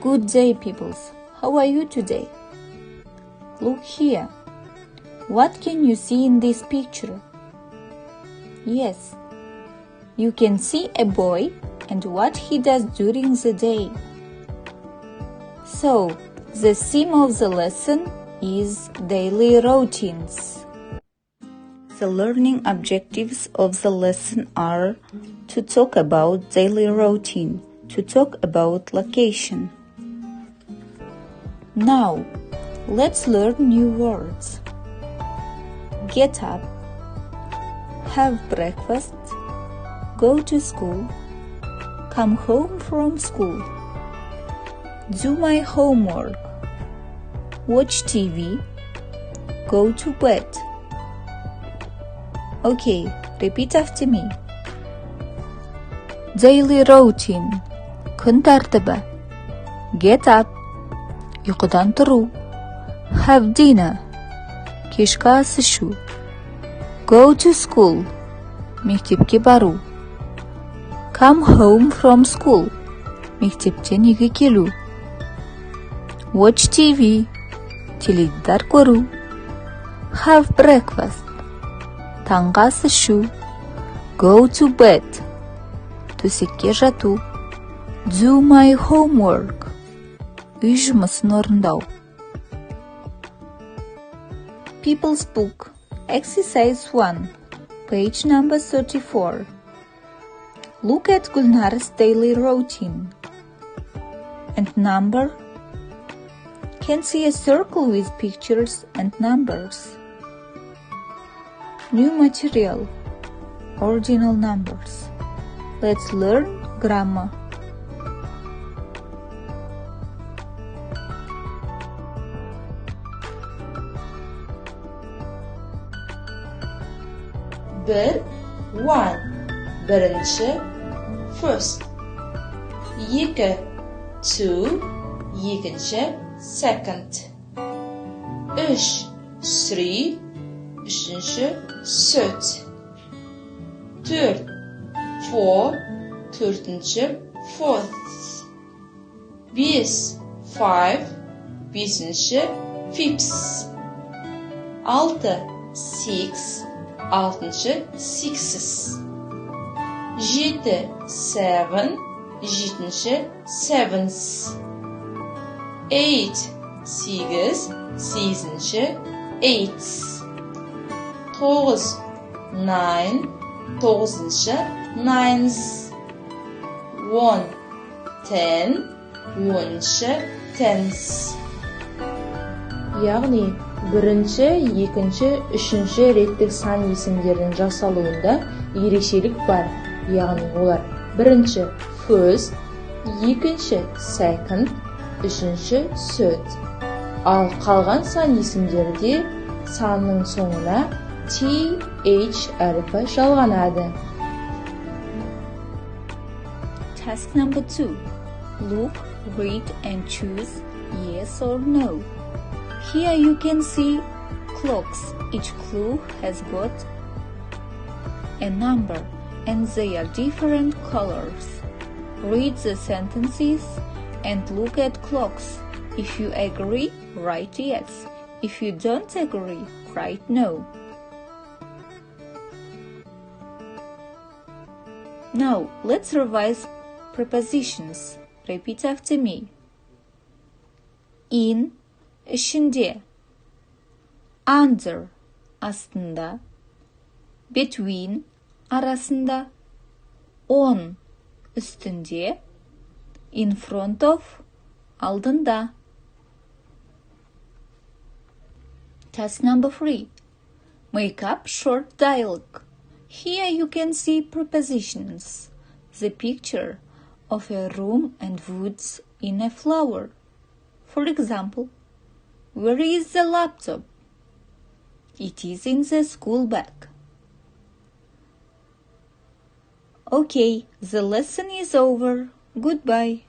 Good day, peoples. How are you today? Look here. What can you see in this picture? Yes, you can see a boy and what he does during the day. So, the theme of the lesson is daily routines. The learning objectives of the lesson are to talk about daily routine, to talk about location. Now, let's learn new words. Get up, have breakfast, go to school, come home from school, do my homework, watch TV, go to bed. Okay, repeat after me. Daily routine, күн тәртібі. Get up, ұйқыдан тұру. Have dinner, кешкі ас ішу. Go to school, мектепке бару. Come home from school, мектептен үйге келу. Watch TV, теледидар көру. Have breakfast, таңғы ас ішу. Go to bed, төсекке жату. Do my homework, үй жұмысын орындау. People's Book, Exercise 1, page number 34. Look at Gulnar's daily routine. And number. Can see a circle with pictures and numbers. New material, ordinal numbers. Let's learn grammar. One, birinchi, first. Iki, two, ikkinchi, second. Uch, three, uchinchi, third. To'rt, four, to'rtinchi, fourth. Besh, five, beshinchi, fifth. Olti, six, altıncı, sixes. Yedi, seven, жетінші, sevens. Eight, sekiz, sekizinci, eights. To'qqiz, nine, to'qqizinchi, nines. One, ten, onunchi, tens. Яғни, бірінші, екінші, үшінші реттік сан есімдердің жасалуында ерекшелік бар. Яғни олар бірінші first, екінші second, үшінші third. Ал қалған сан есімдерде санның соңына th әріпі жалғанады. Task number 2. Look, read and choose yes or no. Here you can see clocks. Each clue has got a number and they are different colors. Read the sentences and look at clocks. If you agree, write yes. If you don't agree, write no. Now, let's revise prepositions. Repeat after me. In, ішінде. Under, астында. Between, арасында. On, үстінде. In front of, алдында. Task number 3. Make up short dialogue. Here you can see prepositions. The picture of a room and woods in a flower. For example, where is the laptop? It is in the school bag. Okay, the lesson is over. Goodbye.